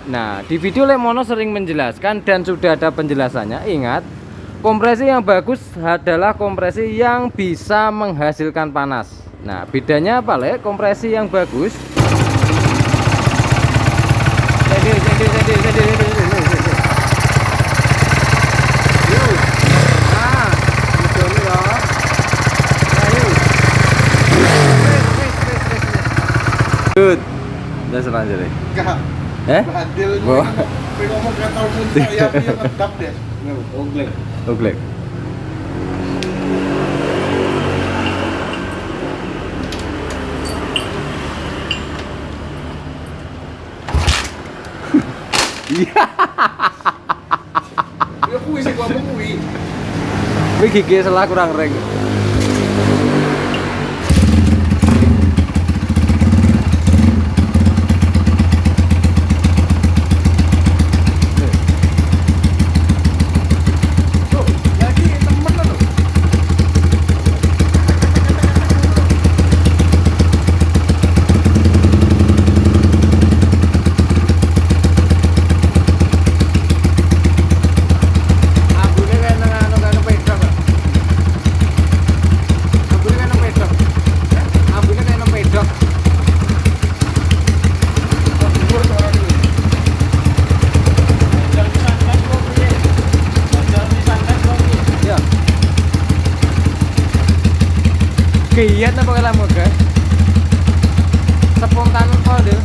Nah, di video Lemono sering menjelaskan dan sudah ada penjelasannya. Ingat, kompresi yang bagus adalah kompresi yang bisa menghasilkan panas. Nah, bedanya apa, Le? Kompresi yang bagus. Good. Udah selanjutnya. Enggak. Bandel Wah. ngomong kata saya punya ngedap deh. Oglek. Oglek. Iya. Ya kuwi sing ngomong kuwi. Kuwi gigi salah kurang reng. Kiat apa kalau mau guys? Spontan kok deh.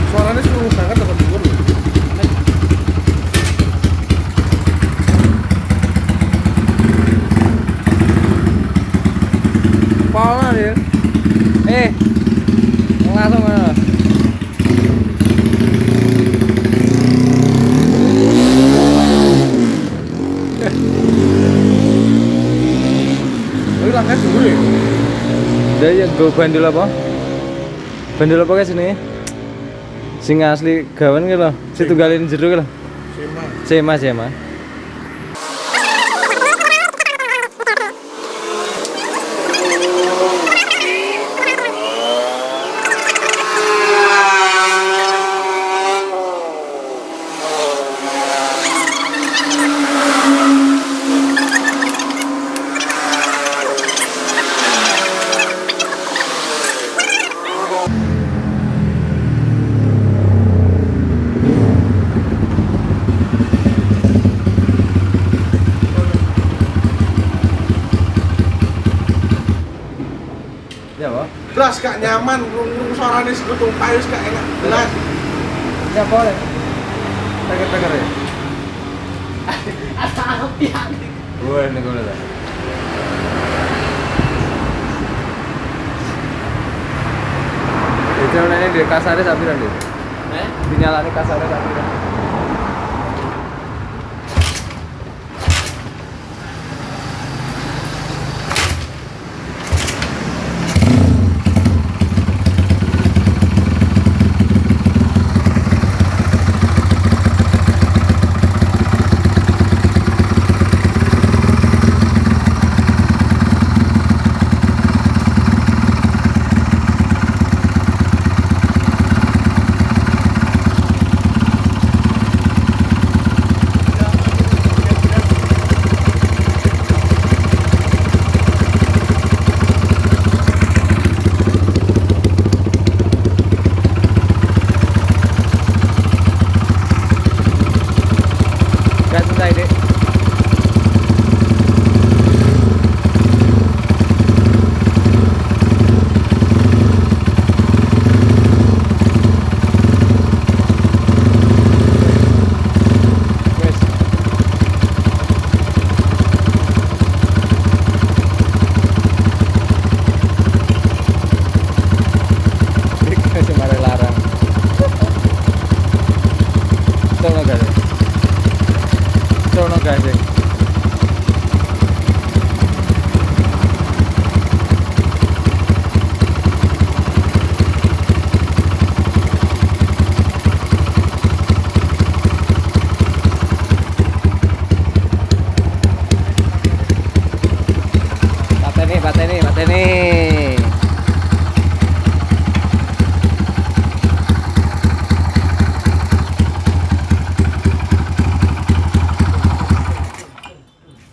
Suaranya seluruh banget dapat dhuwur. Paul dia. Langsung mana? Tapi langkah dhuwur ya. Dari yang go bandel apa? Bandel apa guys ini? Sing asli gawan gitu loh. Si tunggalin jero gitu loh. Sema. Ya, Pak. Belas gak nyaman, rung suaranya sekutung payus gak enak. Belas. Ya boleh. Peker ya. Asal pian. Wah, ini gue lihat. Itu namanya di kasarnya sapiran deh. Dinyalani kasarnya sapiran.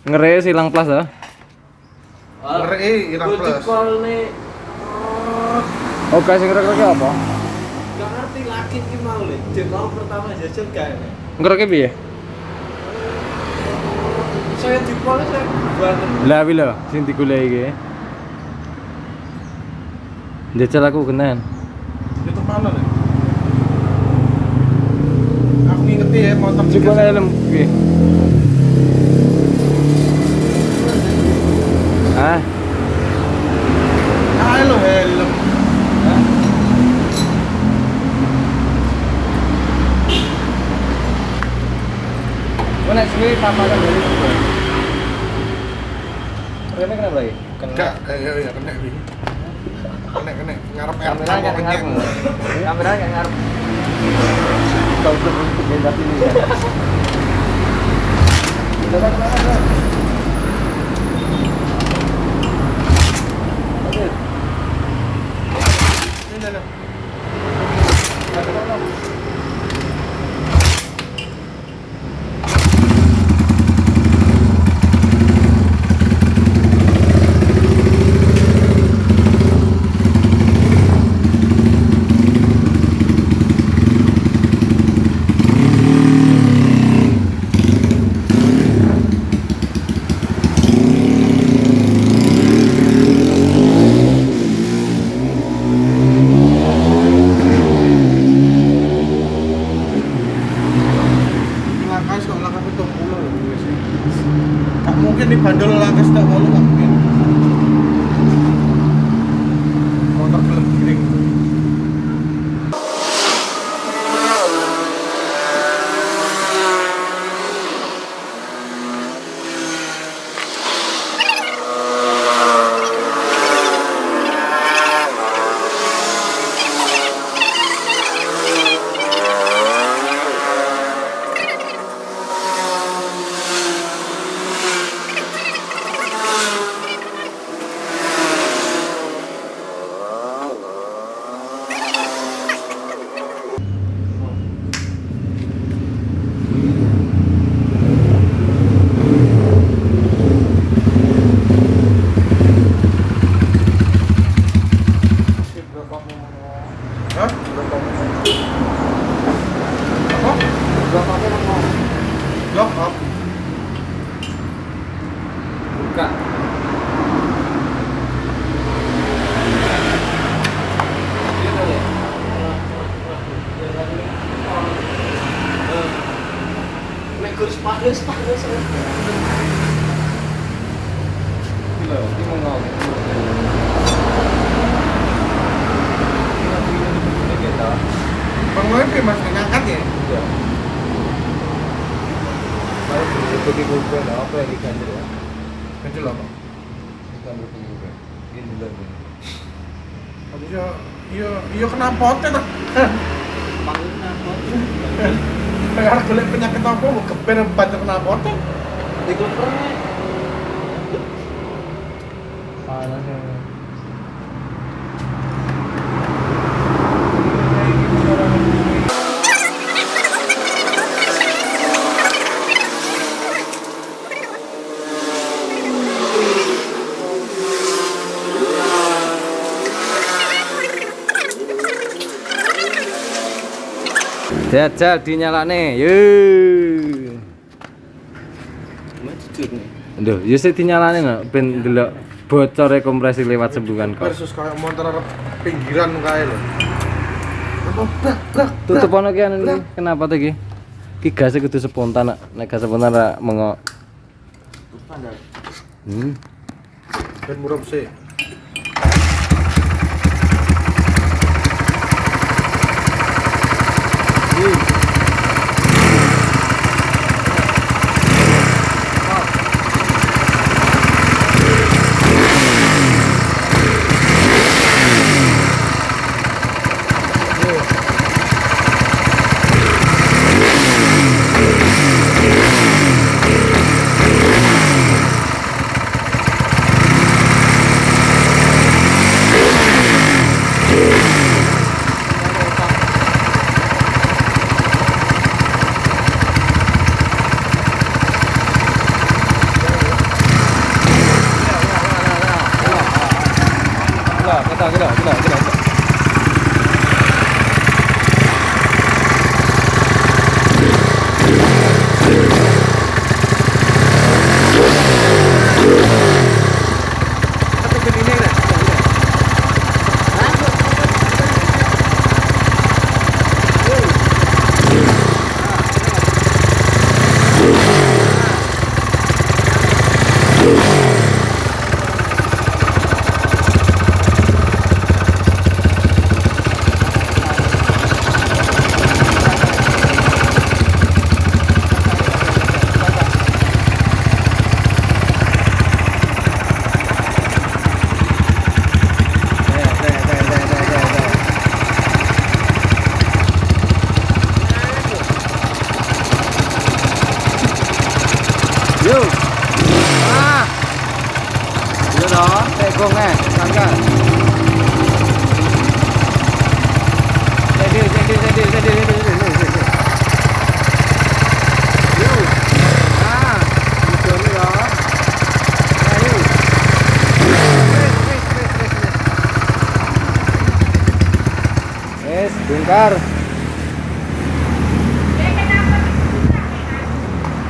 Ngere silang plus ya. Ngeri irang plus. Oke, sing ngere apa? Gak ngerti lagi ki mau le. Jeneng pertama jajal gawe. Ngere piye? Saya jempolnya saya banget. Lah wi lho, sing digoleki iki. Njajal aku kenan. Itu mana nih? Aku ngingeti ya motor Jebol helm piye? Ah, Halo helm. mana sih paparan dari itu? Rene kenapa lagi? Enggak, ya kena wi. Kena ngarep Kamera kok kenyang. Kamera nggak ngarep. Kau tuh beda ini. Coba. Ini. Langkas kok langkas 70 lho wis. Gak mungkin nih bandol langkas tak 8 gak mungkin. Motor belum giring. Hah? Apa? Lock up. Buka. Nek kurs panas. Loh, ini mau ngomong. Bang Webe mas ngangkat ya? Iya. Baru seperti Google apa yang diganjel ya? Kecil apa? Bukan seperti Google. Gini dulu. Habis iya kena potet ta. Panggil napa? Pengen golek penyakit apa mau kepen bantu kena potet. Dikoper. Panas ya. Jajal dinyalane. Yuh. Jujur nih. Lho, ya sih dinyalane no, ben ndelok bocore kompresi lewat sembungan kok. Versus kayak motor arep pinggiran kae lho. Brak. Tutup ono ki anu iki. Kenapa tuh iki? Ki gasnya kudu spontan nek gas spontan ra mengo. Ben murup sih. Gong angkat. Steady. Yuk. Nah, itu nih loh. Ayo. Wes, bongkar.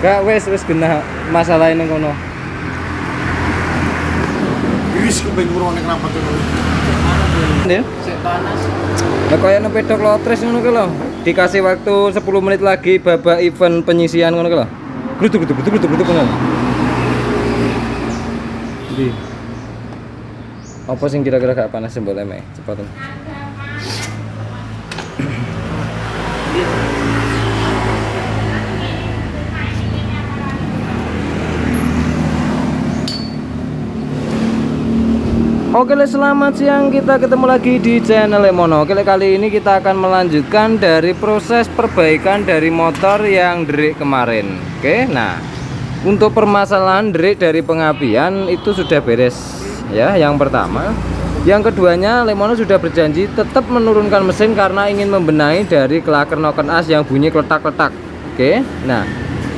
Gak wes kena masalah ini kono. Wis kepengen ngrungokne kenapa tuh. Ndil. Sik panas. Lah kaya nang pedok lotres ngono ki lho. Dikasih waktu 10 menit lagi babak event penyisian ngono ki lho. Grutuk ngono. Ndi? Apa sing kira-kira gak panas sembole mek? Cepet. Oke, selamat siang, kita ketemu lagi di channel Lemono. Oke, kali ini kita akan melanjutkan dari proses perbaikan dari motor yang derik kemarin. Oke, nah untuk permasalahan derik dari pengapian itu sudah beres ya, yang pertama. Yang keduanya, Lemono sudah berjanji tetap menurunkan mesin karena ingin membenahi dari klaker noken as yang bunyi kletak-kletak. Oke, nah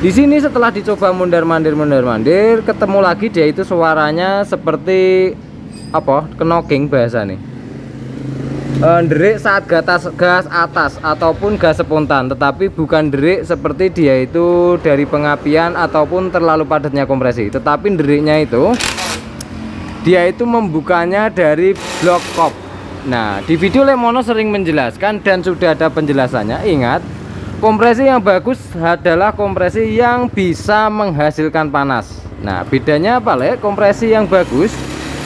di sini setelah dicoba mondar-mandir ketemu lagi dia itu suaranya seperti apa, knocking bahasa nih, derik saat gas atas ataupun gas spontan, tetapi bukan derik seperti dia itu dari pengapian ataupun terlalu padatnya kompresi, tetapi deriknya itu dia itu membukanya dari blok kop. Nah, di video Lemono sering menjelaskan dan sudah ada penjelasannya. Ingat, kompresi yang bagus adalah kompresi yang bisa menghasilkan panas. Nah, bedanya apa, Le? Kompresi yang bagus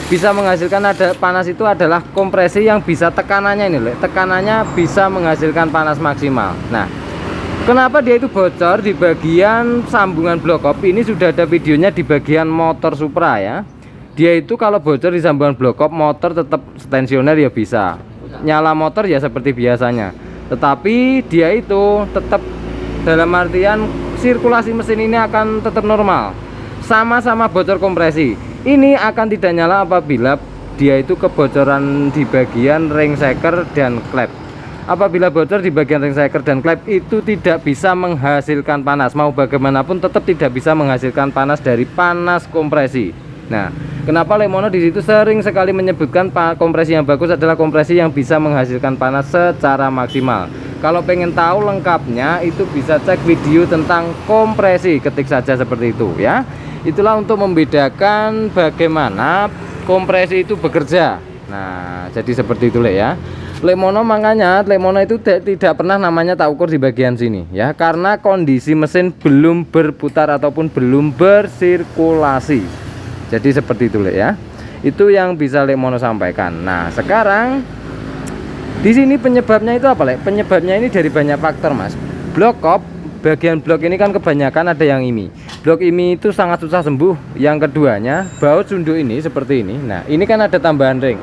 bisa menghasilkan panas itu adalah kompresi yang bisa tekanannya ini, tekanannya bisa menghasilkan panas maksimal. Nah, kenapa dia itu bocor di bagian sambungan blok op? Ini sudah ada videonya di bagian motor Supra ya. Dia itu kalau bocor di sambungan blok op, motor tetap tensioner ya bisa, nyala motor ya seperti biasanya, tetapi dia itu tetap dalam artian sirkulasi mesin ini akan tetap normal, sama-sama bocor kompresi. Ini akan tidak nyala apabila dia itu kebocoran di bagian ring shaker dan klep. Apabila bocor di bagian ring shaker dan klep itu tidak bisa menghasilkan panas. Mau bagaimanapun tetap tidak bisa menghasilkan panas dari panas kompresi. Nah, kenapa Lemono di situ sering sekali menyebutkan kompresi yang bagus adalah kompresi yang bisa menghasilkan panas secara maksimal. Kalau pengen tahu lengkapnya itu bisa cek video tentang kompresi, ketik saja seperti itu ya. Itulah untuk membedakan bagaimana kompresi itu bekerja. Nah, jadi seperti itu ya. Lemono makanya Lemono itu tidak pernah namanya tak ukur di bagian sini ya, karena kondisi mesin belum berputar ataupun belum bersirkulasi. Jadi seperti itu ya. Itu yang bisa Lemono sampaikan. Nah, sekarang di sini penyebabnya itu apa, Le? Penyebabnya ini dari banyak faktor, Mas. Blok kop, bagian blok ini kan kebanyakan ada yang ini. Blok ini itu sangat susah sembuh. Yang keduanya, baut sunduk ini seperti ini. Nah, ini kan ada tambahan ring.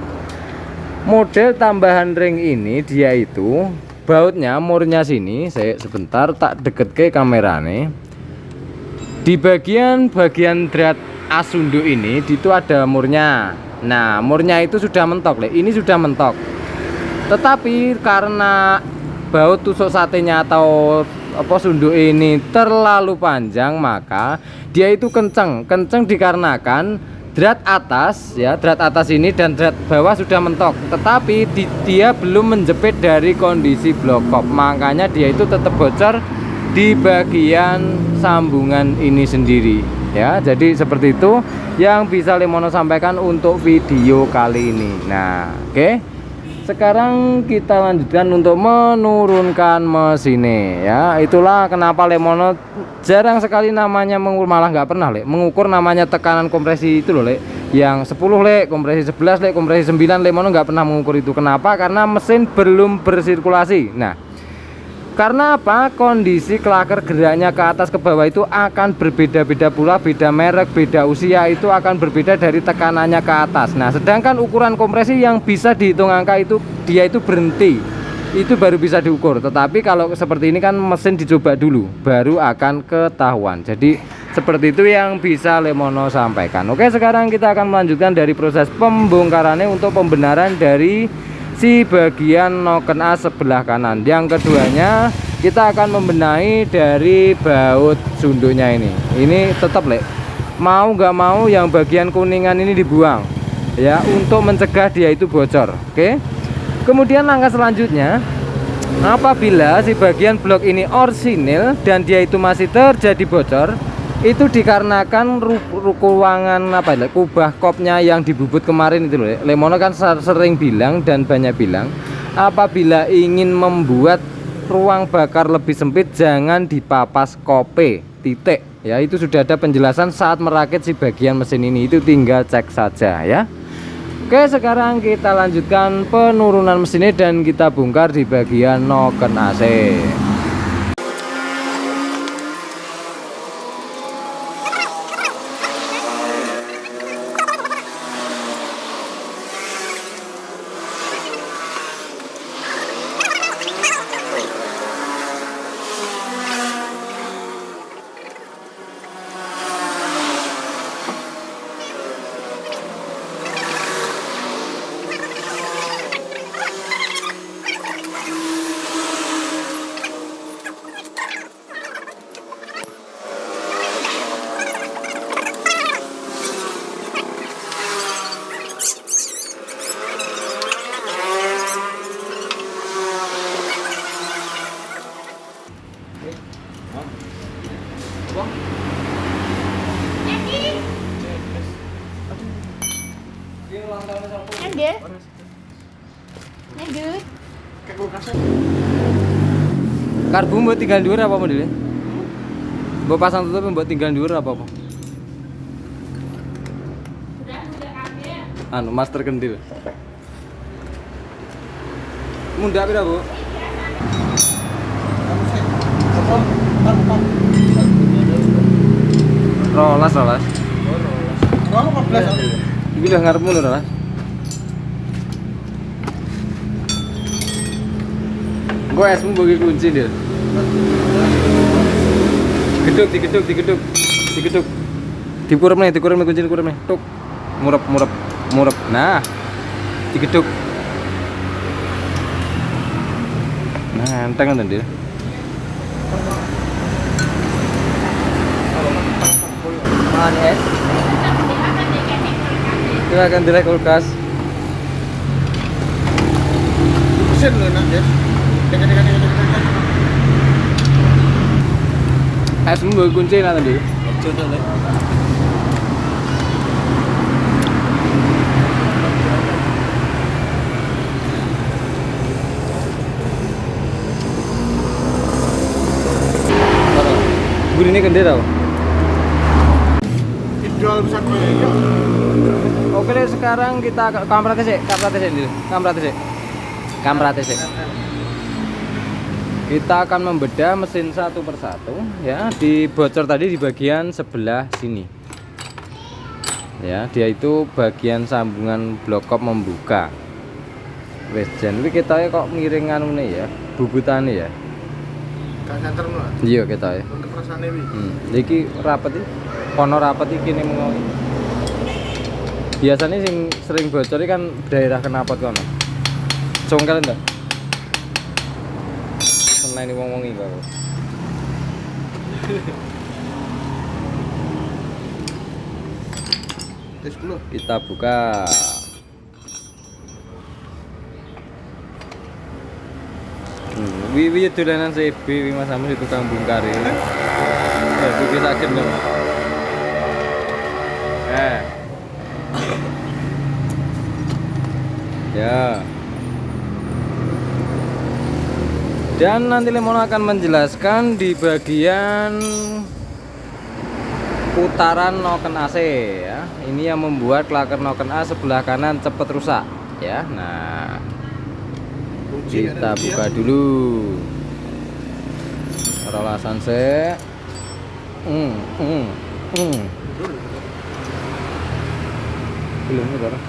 Model tambahan ring ini dia itu bautnya murnya sini. Saya sebentar tak deket ke kamera nih. Di bagian drat as sunduk ini itu ada murnya. Nah, murnya itu sudah mentok, Le. Ini sudah mentok. Tetapi karena baut tusuk satenya atau apa sunduk ini terlalu panjang, maka dia itu kenceng dikarenakan drat atas ya, drat atas ini dan drat bawah sudah mentok, tetapi dia belum menjepit dari kondisi blok kop, makanya dia itu tetap bocor di bagian sambungan ini sendiri ya. Jadi seperti itu yang bisa Lemono sampaikan untuk video kali ini. Nah, oke. Sekarang kita lanjutkan untuk menurunkan mesinnya ya. Itulah kenapa Lemono jarang sekali namanya malah nggak pernah, Le, mengukur namanya tekanan kompresi itu loh, Le. Yang 10, Le, kompresi 11, Le, kompresi 9, Lemono nggak pernah mengukur itu. Kenapa? Karena mesin belum bersirkulasi. Nah, karena apa? Kondisi klaker geraknya ke atas ke bawah itu akan berbeda-beda pula, beda merek, beda usia, itu akan berbeda dari tekanannya ke atas. Nah, sedangkan ukuran kompresi yang bisa dihitung angka itu dia itu berhenti, itu baru bisa diukur. Tetapi kalau seperti ini kan mesin dicoba dulu baru akan ketahuan. Jadi Seperti itu yang bisa Lemono sampaikan. Oke, sekarang kita akan melanjutkan dari proses pembongkarannya untuk pembenaran dari si bagian noken as sebelah kanan. Yang keduanya kita akan membenahi dari baut sunduknya ini. Ini tetap mau nggak mau yang bagian kuningan ini dibuang ya, untuk mencegah dia itu bocor. Oke. Kemudian langkah selanjutnya, apabila si bagian blok ini orsinil dan dia itu masih terjadi bocor, itu dikarenakan ruangan kubah kopnya yang dibubut kemarin itu loh. Lemono kan sering bilang dan banyak bilang, apabila ingin membuat ruang bakar lebih sempit jangan dipapas kope, titik ya. Itu sudah ada penjelasan saat merakit si bagian mesin ini, itu tinggal cek saja ya. Oke, sekarang kita lanjutkan penurunan mesinnya dan kita bongkar di bagian noken AC. Karbu buat tinggal dhuwur apa modelnya? Mbok pasang tutup buat tinggal dhuwur apa apa? Anu master kendil. Munda pira, Bu? Rolas. Berapa 14? Iki lho ngarepmu lho, Rolas. Gue esmu bagi kunci dia. Digeduk. Dikurem nih kunci dikurem nih. Tuk. Murep. Nah. Digeduk. Nah, enteng kan dia. Manis. Kita akan direk kulkas. Mesin loh nak, Des. Dekat. Esmu bagi kunci lah tadi. Gurine kendel tau. Jual besar ya. Oke deh, sekarang kita kamprate sih. Kita akan membedah mesin satu persatu ya. Di bocor tadi di bagian sebelah sini. Ya, dia itu bagian sambungan blok kop membuka. Wes jan iki ketoke kok miring anune ya, bubutane ya. Gak center no. Iya ketoke. Untuk rasane wi. Iki rapet iki. Kono rapet iki ning mengono. Biasanya sing sering bocor iki kan daerah knalpot kono. Congkel ndak? Seneni wong-wong iki kok. Tes 10. Kita buka. Wiwi dolanan CB Mas Samus itu tukang bongkar ya. Itu kita sakit loh. Ya. Dan nanti Lemono akan menjelaskan di bagian putaran noken AC ya. Ini yang membuat klaker noken A sebelah kanan cepat rusak ya. Nah, kita buka dulu. Rolasan se. Belum udah.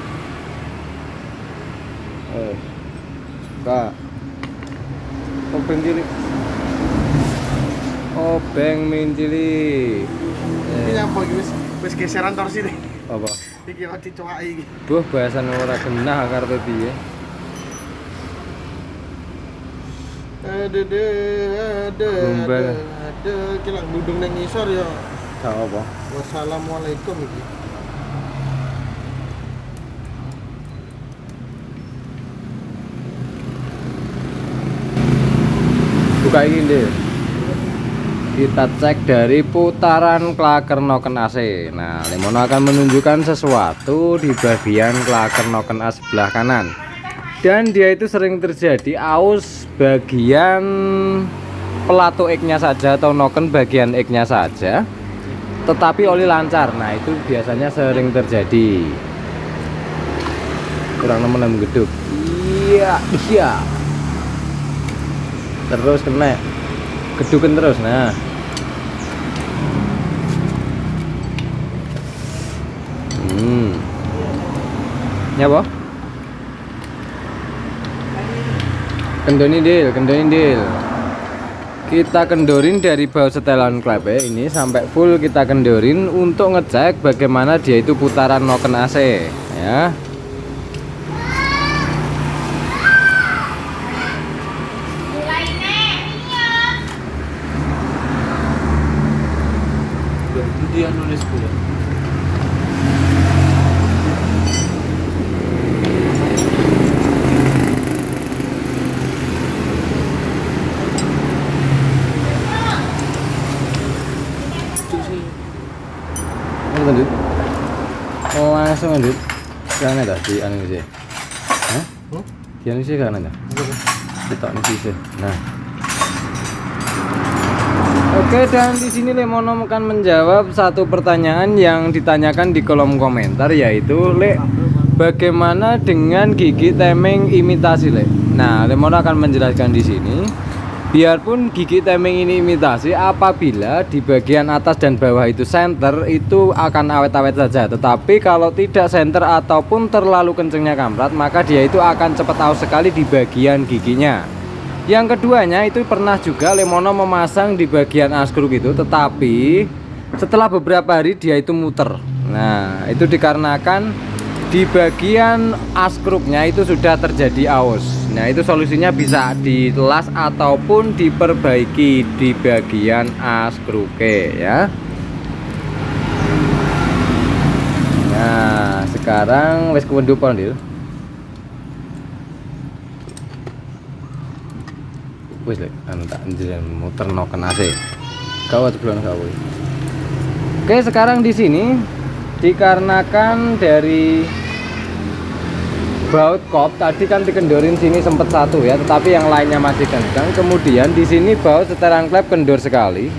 Kak. Obeng cilik. Iki nyapa iki wis geseran torsi deh. Apa? Iki kok dicuwaki iki. Buh bahasan ora genah kartu piye. Gombal. Iki lak budung ning ngisor ya. Gak apa. Wassalamualaikum iki. Buka ini deh. Kita cek dari putaran klaker noken AC. Nah, Lemono akan menunjukkan sesuatu di bagian klaker noken AC sebelah kanan. Dan dia itu sering terjadi aus bagian pelatu X-nya saja atau noken bagian X-nya saja. Tetapi oli lancar. Nah, itu biasanya sering terjadi. Kurang nemen geduk. Iya. Terus kena gedukan terus. Nah, ya boh, kendoni deal. Kita kendorin dari baut setelan klep ini sampai full, kita kendorin untuk ngecek bagaimana dia itu putaran noken AC ya. Dia nulis gue. Lanjut. Langsung lanjut. Karena dah di anu sih. Hah? Di anu sih karena dah. Kita anu sih. Nah. Oke, dan di sini Lemono akan menjawab satu pertanyaan yang ditanyakan di kolom komentar, yaitu bagaimana dengan gigi temeng imitasi, Le? Nah, Lemono akan menjelaskan di sini. Biarpun gigi temeng ini imitasi, apabila di bagian atas dan bawah itu senter, itu akan awet-awet saja. Tetapi kalau tidak senter ataupun terlalu kencengnya kamrat, maka dia itu akan cepat aus sekali di bagian giginya. Yang keduanya itu pernah juga Lemono memasang di bagian askruk itu, tetapi setelah beberapa hari dia itu muter. Nah, itu dikarenakan di bagian askruknya itu sudah terjadi aus. Nah, itu solusinya bisa ditelas ataupun diperbaiki di bagian askruke ya. Nah, sekarang wis kewendupon Dil. Wis lek anu tak njenengan muter noken AC. Gawat sebelum gawe. Oke, sekarang di sini dikarenakan dari baut kop tadi kan dikendorin sini sempat satu ya, tetapi yang lainnya masih kencang. Kemudian di sini baut setelan klep kendor sekali.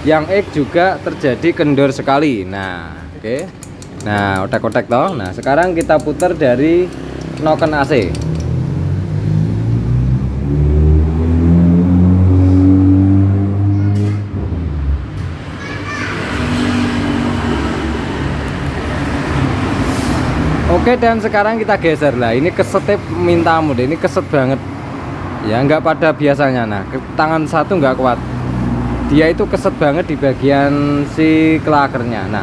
Yang X juga terjadi kendor sekali. Nah, oke. Nah, otek-otek toh. Nah, sekarang kita putar dari noken AC. Oke, dan sekarang kita geser lah. Ini kesetip mintamu deh. Ini keset banget. Ya, nggak pada biasanya. Nah, tangan satu nggak kuat. Dia itu keset banget di bagian si klakernya. Nah,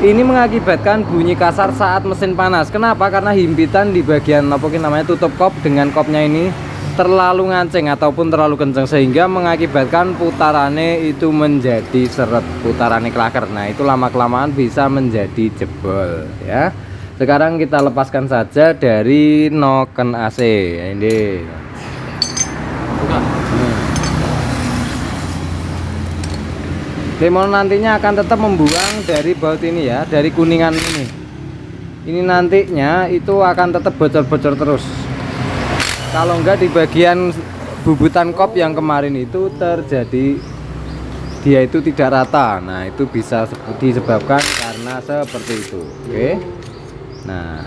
ini mengakibatkan bunyi kasar saat mesin panas. Kenapa? Karena himpitan di bagian apa namanya tutup kop dengan kopnya ini terlalu nganceng ataupun terlalu kenceng, sehingga mengakibatkan putarannya itu menjadi seret, putarannya klaker. Nah, itu lama-kelamaan bisa menjadi jebol ya. Sekarang kita lepaskan saja dari noken AC ini. Lemono nantinya akan tetap membuang dari baut ini ya, dari kuningan ini. Ini nantinya itu akan tetap bocor-bocor terus. Kalau enggak di bagian bubutan kop yang kemarin itu terjadi dia itu tidak rata. Nah, itu bisa disebabkan karena seperti itu. Oke. Nah,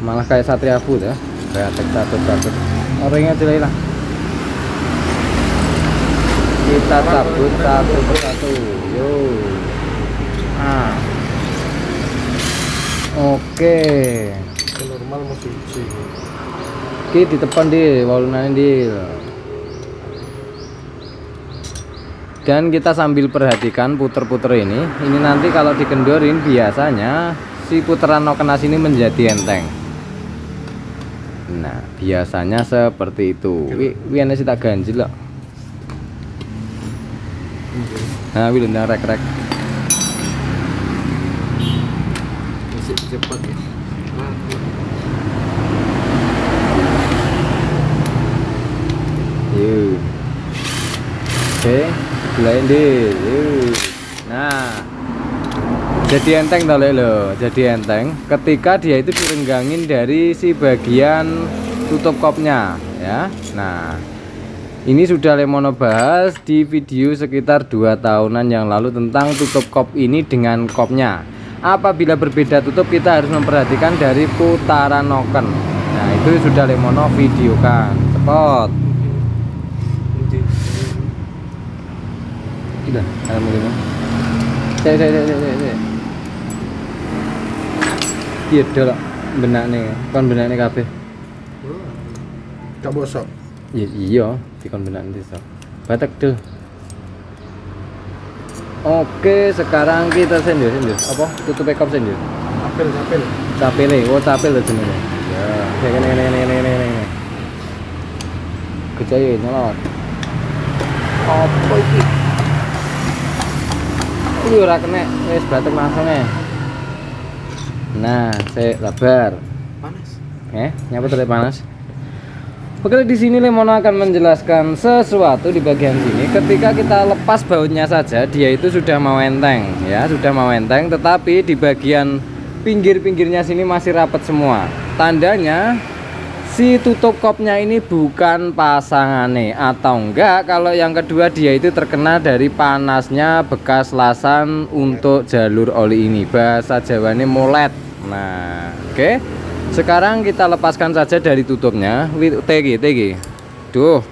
malah kayak Satria Food ya, kayak catut orangnya jelek lah. Kita cabut satu persatu, yo. Oke. Normal masih sih. Ki ditepan di walunane di. Dan kita sambil perhatikan puter-puter ini nanti kalau dikendorin biasanya si putaran nokenas ini menjadi enteng. Nah biasanya seperti itu. Wih sih tak ganjil loh. Nah wih lendang rek-rek. Masih cepat ya. Yuk. Oke, lain deh. Yuk. Nah, jadi enteng tau lo, jadi enteng. Ketika dia itu direnggangin dari si bagian tutup kopnya, ya. Nah, ini sudah Lemono bahas di video sekitar 2 tahunan yang lalu tentang tutup kop ini dengan kopnya. Apabila berbeda tutup kita harus memperhatikan dari putaran noken. Nah, itu sudah Lemono videokan. Cepot. Udah, alhamdulillah. Saya. Iya, dol. Benakne, kon benakne kabeh. Gak bosok. Iya, dikon benakne desa. Batek dul. Oke, sekarang kita sendir. Apa? Tutup backup sendir. Apel. Capele, capel lho jenenge. Ya, ini. Kecaya nyolot. Apa iki? Ini ora kena, wis batek langsung ya. Nah, saya sabar. Panas. Nyapa terlihat panas? Oke, di sini Lemono akan menjelaskan sesuatu di bagian sini. Ketika kita lepas bautnya saja, dia itu sudah mau enteng, ya, sudah mau enteng. Tetapi di bagian pinggir-pinggirnya sini masih rapat semua. Tandanya si tutup kopnya ini bukan pasangane atau enggak. Kalau yang kedua dia itu terkena dari panasnya bekas lasan untuk jalur oli ini. Bahasa Jawane molet. Nah, oke. Sekarang kita lepaskan saja dari tutupnya. TG. Duh.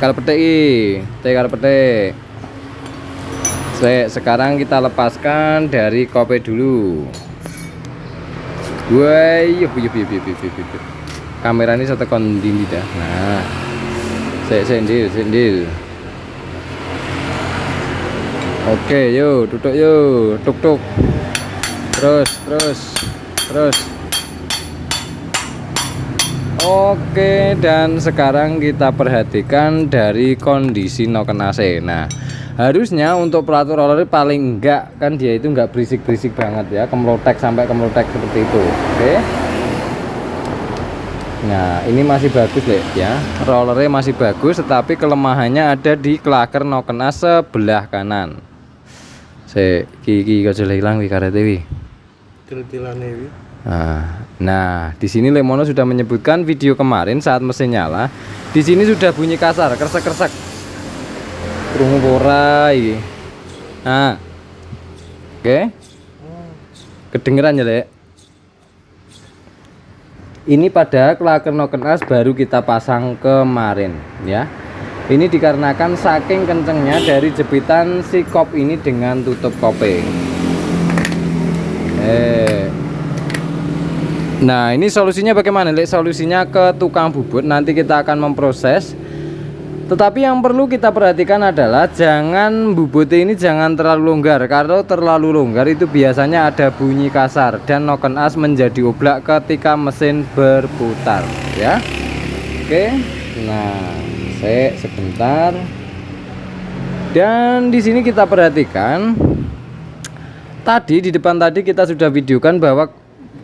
Kalau petik. Sekarang kita lepaskan dari kope dulu. Wah, yup. Kamera ini satu kondisi dah. Nah, sendil. Oke, yuk, tutup yuk, tuk. Terus. Oke, dan sekarang kita perhatikan dari kondisi noken AC. Nah, harusnya untuk pelatur roller paling enggak kan dia itu enggak berisik banget ya, kemlotek seperti itu. Oke. Nah, ini masih bagus deh ya, rollernya masih bagus, tetapi kelemahannya ada di klaker noken AC sebelah kanan. Iki kok hilang wi karete wi. Tiltilane wi. Nah, di sini Lemono sudah menyebutkan video kemarin saat mesin nyala, di sini sudah bunyi kasar, kresek. Krungu ora iki. Nah. Oke. Kedengeran ya, Lek. Ini pada klaker noken as baru kita pasang kemarin, ya. Ini dikarenakan saking kencengnya dari jepitan si kop ini dengan tutup kope. Nah, ini solusinya bagaimana, Lek? Solusinya ke tukang bubut, nanti kita akan memproses. Tetapi yang perlu kita perhatikan adalah jangan bubut ini jangan terlalu longgar. Kalau terlalu longgar itu biasanya ada bunyi kasar dan noken as menjadi oblak ketika mesin berputar, ya. Oke. Nah, sebentar. Dan di sini kita perhatikan tadi di depan tadi kita sudah videokan bahwa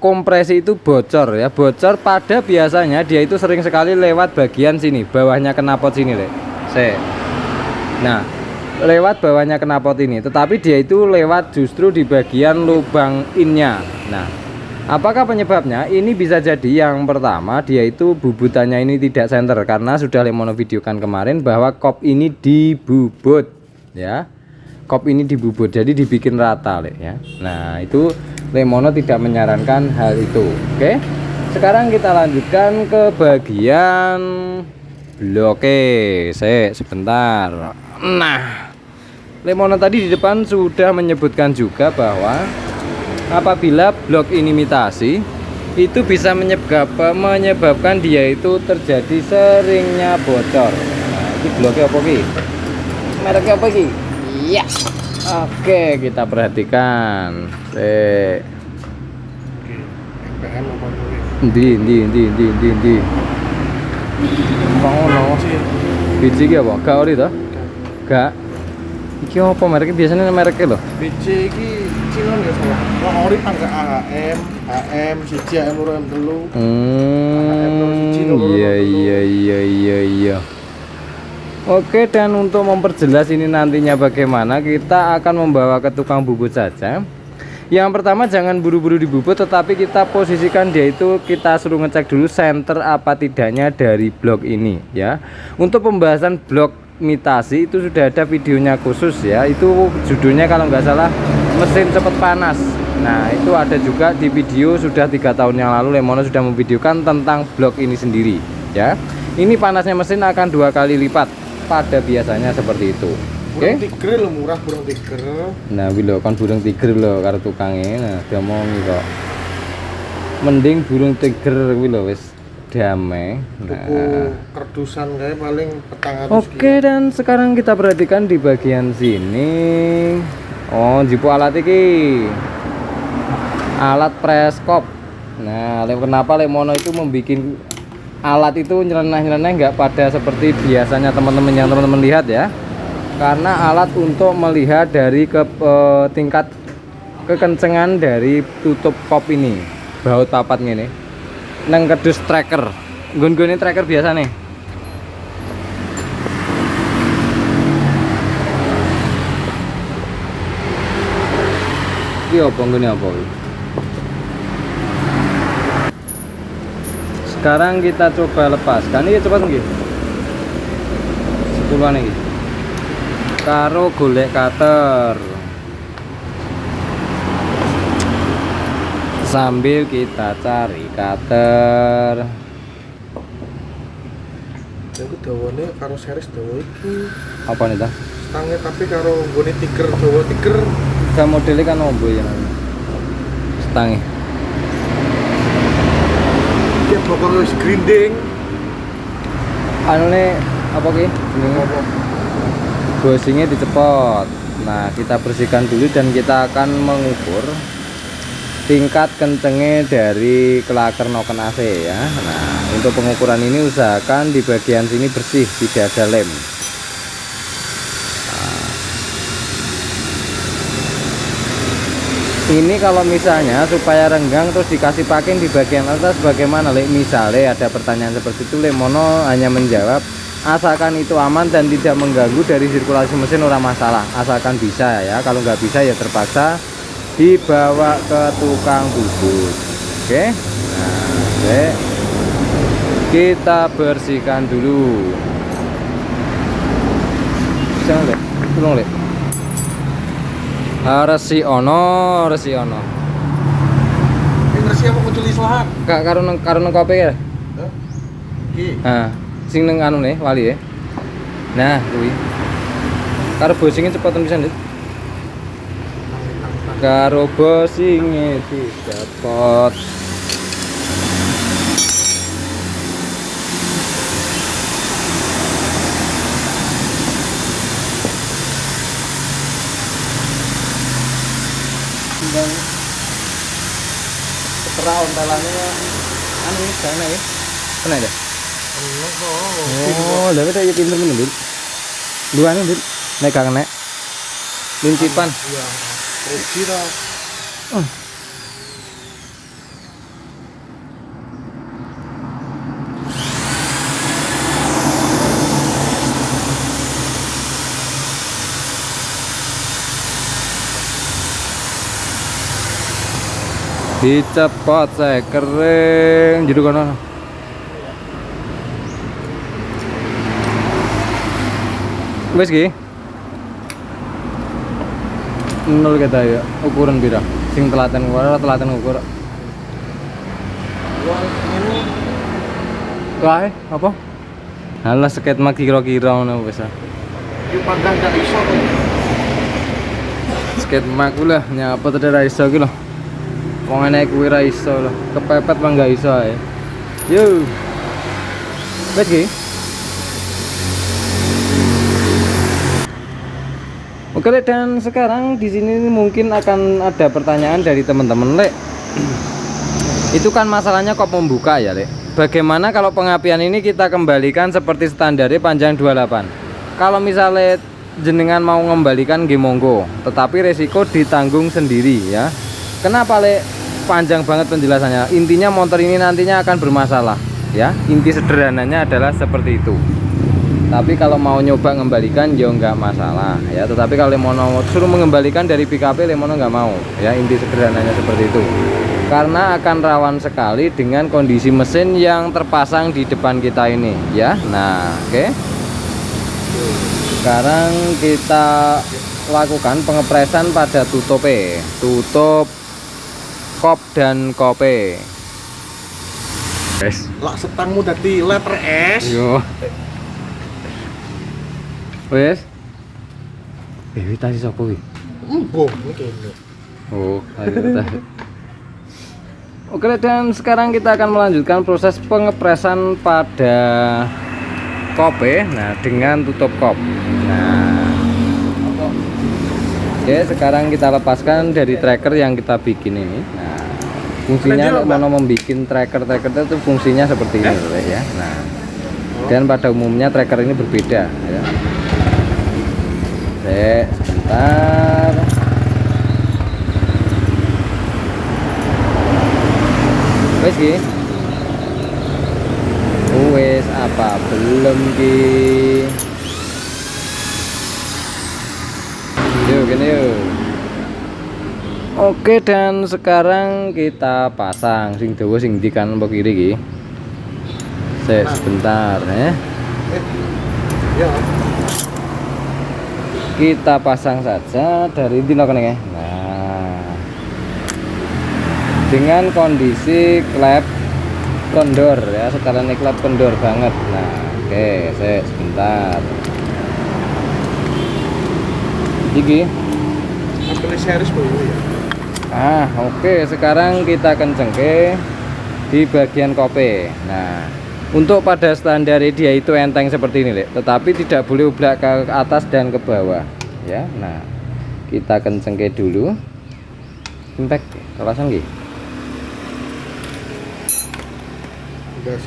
kompresi itu bocor ya, bocor pada biasanya dia itu sering sekali lewat bagian sini, bawahnya knalpot sini, Lek. Nah, lewat bawahnya knalpot ini, tetapi dia itu lewat justru di bagian lubang innya. Nah, apakah penyebabnya? Ini bisa jadi yang pertama dia itu bubutannya ini tidak center karena sudah Lemono videokan kemarin bahwa kop ini dibubut ya. Kop ini dibubut jadi dibikin rata, Lek ya. Nah, itu Lemono tidak menyarankan hal itu. Oke. Sekarang kita lanjutkan ke bagian bloke. Sebentar. Nah, Lemono tadi di depan sudah menyebutkan juga bahwa apabila blok ini imitasi itu bisa menyebabkan dia itu terjadi seringnya bocor. Nah, ini bloknya apa ki? mereknya apa iki? Iya. Oke, kita perhatikan. Oke, MPM apa kuwi? Ndi. Ngono. Biji iki apa? Gak ori to? Gak. Iki apa mereknya biasanya mereknya lho? BC iki Cina ya salah. Wong ori tangga AM, AM siji, AM loro, AM telu. Iya. Oke, dan untuk memperjelas ini nantinya bagaimana, kita akan membawa ke tukang bubut saja. Yang pertama, jangan buru-buru dibubut, tetapi kita posisikan dia itu, kita suruh ngecek dulu center apa tidaknya dari blok ini ya. Untuk pembahasan blok imitasi itu sudah ada videonya khusus ya, itu judulnya kalau nggak salah mesin cepat panas. Nah, itu ada juga di video sudah 3 tahun yang lalu Lemono sudah memvideokan tentang blok ini sendiri ya. Ini panasnya mesin akan 2 kali lipat pada biasanya seperti itu. Burung tiger lho, murah burung tiger. Nah, wilo kan burung tiger lho karo tukange. Nah, diomongi kok. Mending burung tiger wilo wis damai. Tuku kerdusan kayak paling 400. Oke, dan sekarang kita perhatikan di bagian sini. Oh, jipo alat iki. Alat preskop. Nah, kenapa Lemono itu membuat alat itu nyeleneh-nyeleneh nggak pada seperti biasanya teman-teman yang teman-teman lihat ya, karena alat untuk melihat dari tingkat kekencengan dari tutup kop ini, baut papat ini neng kedus tracker gun-gun ini tracker biasa nih. Ini apa gini apa? Sekarang kita coba lepaskan ini cepat nggih. 10-an iki. Karo golek cutter. Sambil kita cari cutter. Aku dawane karo series dawa iki. Apa nih ta? Stangnya tapi karo gone tiger dawa tiger. Gak modelnya kan ombo ya namanya. Stangnya. Dia pokoknya wis grinding. Anu nih apa ki? Apa? Bushingnya dicepot. Nah, kita bersihkan dulu dan kita akan mengukur tingkat kencengnya dari kelaker noken AC ya. Nah, untuk pengukuran ini usahakan di bagian sini bersih, tidak ada lem. Ini kalau misalnya supaya renggang terus dikasih pakin di bagian atas bagaimana Le? Misalnya ada pertanyaan seperti itu, Lemono hanya menjawab asalkan itu aman dan tidak mengganggu dari sirkulasi mesin orang masalah, asalkan bisa ya. Kalau nggak bisa ya terpaksa dibawa ke tukang bubut. Oke, nah kita bersihkan dulu. Bisa Le? Tolong Le. Resi ono. Ini ngersi apa kucul islahan? Kak karo nang kopi ya. Hah? Iki. Nah, sing nang anu nih wali ya. Nah, kuwi. Karo bosinge cepetan pisan, Dit. Karo bosinge dicepot. Dan setelah ontalannya anu ini sana ya. Kena ya? Oh, lha kita ya pinter men, Dit. Luane, Dit. Nek gak kena. Lincipan. Iya. Rugi ta. Dicepot saya kering jadi kono. Wes ki. Nol kita ya ukuran beda. Sing telaten ukur. Ini Wah, apa? Halah seket mak kira-kira ngono wis. di pandang gak iso kok. Sket mak ku lah nyapa tadi ra iso ki lho. Wong enek kuwi ra iso lho. Kepepet mah gak iso ae. Yo. Wes ki. Oke Lek, dan sekarang di sini mungkin akan ada pertanyaan dari teman-teman Lek. Itu kan masalahnya kok membuka ya Lek. Bagaimana kalau pengapian ini kita kembalikan seperti standarnya panjang 28? Kalau misalnya jenengan mau mengembalikan nggih monggo, tetapi resiko ditanggung sendiri ya. Kenapa Lek? Panjang banget penjelasannya. Intinya motor ini nantinya akan bermasalah ya. Inti sederhananya adalah seperti itu. Tapi kalau mau nyoba mengembalikan ya nggak masalah ya. Tetapi kalau mau suruh mengembalikan dari PKP Lemono nggak mau ya. Inti sederhananya seperti itu. Karena akan rawan sekali dengan kondisi mesin yang terpasang di depan kita ini ya. Nah, oke. Sekarang kita lakukan pengepresan pada tutup kop dan kope. Guys, Lak setangmu dadi letter S. yo. Wes. Tadi sapa kuwi? Embuh iki. Oh, ayo. Oke, dan sekarang kita akan melanjutkan proses pengepresan pada kope. Nah, dengan tutup kop. Nah, oke, sekarang kita lepaskan dari tracker yang kita bikin ini. Nah, fungsinya mau membuat tracker itu fungsinya seperti ini ya. Nah, dan pada umumnya tracker ini berbeda ya. Sebentar. Wes ki. Wes apa belum ki? Yuk gini yuk. Oke, dan sekarang kita pasang sing dawa sing di kanan apa kiri ki. Sebentar ya. Ya. Kita pasang saja dari dino kene. Nah, dengan kondisi klep kendor ya, sekarang ini klep kendor banget. Nah, oke, sebentar. Iki. Ambil series dulu ya. Oke, sekarang kita kencengke di bagian kope. Nah, untuk pada standar dia itu enteng seperti ini, Lek. Tetapi tidak boleh oblak ke atas dan ke bawah, ya. Nah, kita kencengke dulu. Impact kelasan nggih.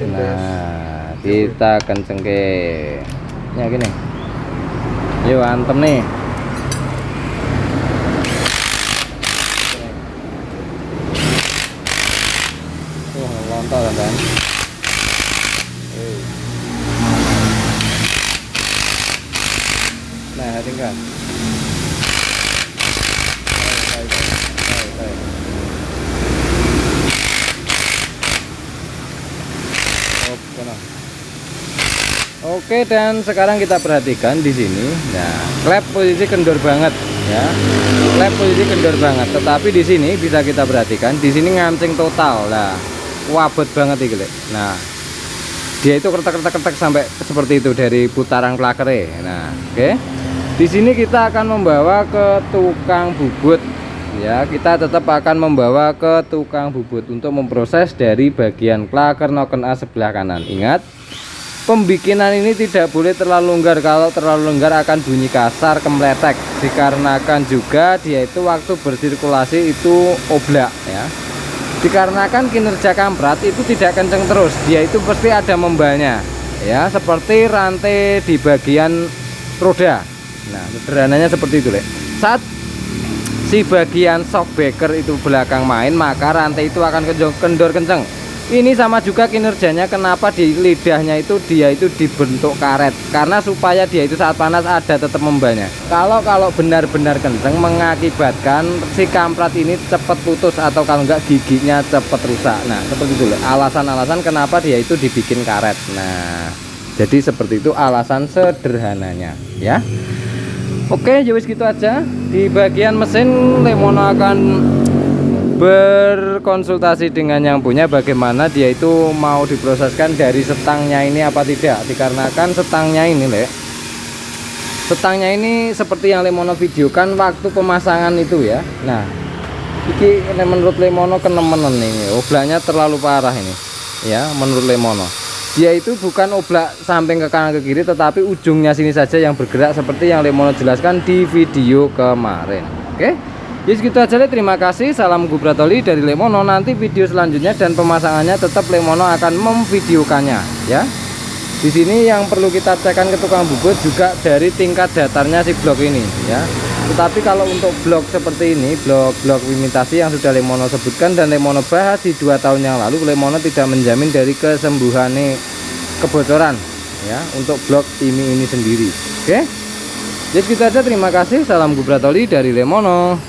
Nah, kita kencengke. Ya gini. Yuk antem nih. Lontar kan. Nah, tinggal. Oke, dan sekarang kita perhatikan di sini. Nah, klep posisi kendor banget ya. Klep posisi kendor banget, tetapi di sini bisa kita perhatikan di sini ngancing total. Nah, wabet banget iki, Lek. Nah, dia itu kertek sampai seperti itu dari putaran klakere. Nah, oke. Di sini kita akan membawa ke tukang bubut ya. Kita tetap akan membawa ke tukang bubut untuk memproses dari bagian klaker noken A sebelah kanan. Ingat, pembikinan ini tidak boleh terlalu longgar. Kalau terlalu longgar akan bunyi kasar, kemletek. Dikarenakan juga dia itu waktu bersirkulasi itu oblak ya. Dikarenakan kinerja kamprat itu tidak kenceng terus, dia itu pasti ada membalnya ya, seperti rantai di bagian roda. Nah, sederhananya seperti itu, Lek. Saat si bagian shockbreaker itu belakang main, maka rantai itu akan kendor kenceng. Ini sama juga kinerjanya, kenapa di lidahnya itu dia itu dibentuk karet, karena supaya dia itu saat panas ada tetap membalnya. Kalau benar-benar kenceng mengakibatkan si kamprat ini cepat putus, atau kalau enggak giginya cepat rusak. Nah, seperti itu alasan-alasan kenapa dia itu dibikin karet. Nah, jadi seperti itu alasan sederhananya ya. Oke, jadi gitu aja. Di bagian mesin Lemono akan berkonsultasi dengan yang punya bagaimana dia itu mau diproseskan dari setangnya ini apa tidak. Dikarenakan setangnya ini, Lek, setangnya ini seperti yang Lemono videokan waktu pemasangan itu ya. Nah, ini menurut Lemono kenemenan ini, oblaknya terlalu parah ini ya menurut Lemono. dia itu bukan oblak samping ke kanan ke kiri, tetapi ujungnya sini saja yang bergerak seperti yang Lemono jelaskan di video kemarin. Oke, ya segitu aja. Terima kasih, salam Gubratoli dari Lemono. Nanti video selanjutnya dan pemasangannya tetap Lemono akan memvideokannya ya. Di sini yang perlu kita cekkan ke tukang bubut juga dari tingkat datarnya si blok ini ya. Tetapi kalau untuk blok seperti ini, blok imitasi yang sudah Lemono sebutkan dan Lemono bahas di 2 tahun yang lalu, Lemono tidak menjamin dari kesembuhannya kebocoran ya untuk blok ini sendiri. Oke, jadi segitu aja. Terima kasih, salam Gubratoli dari Lemono.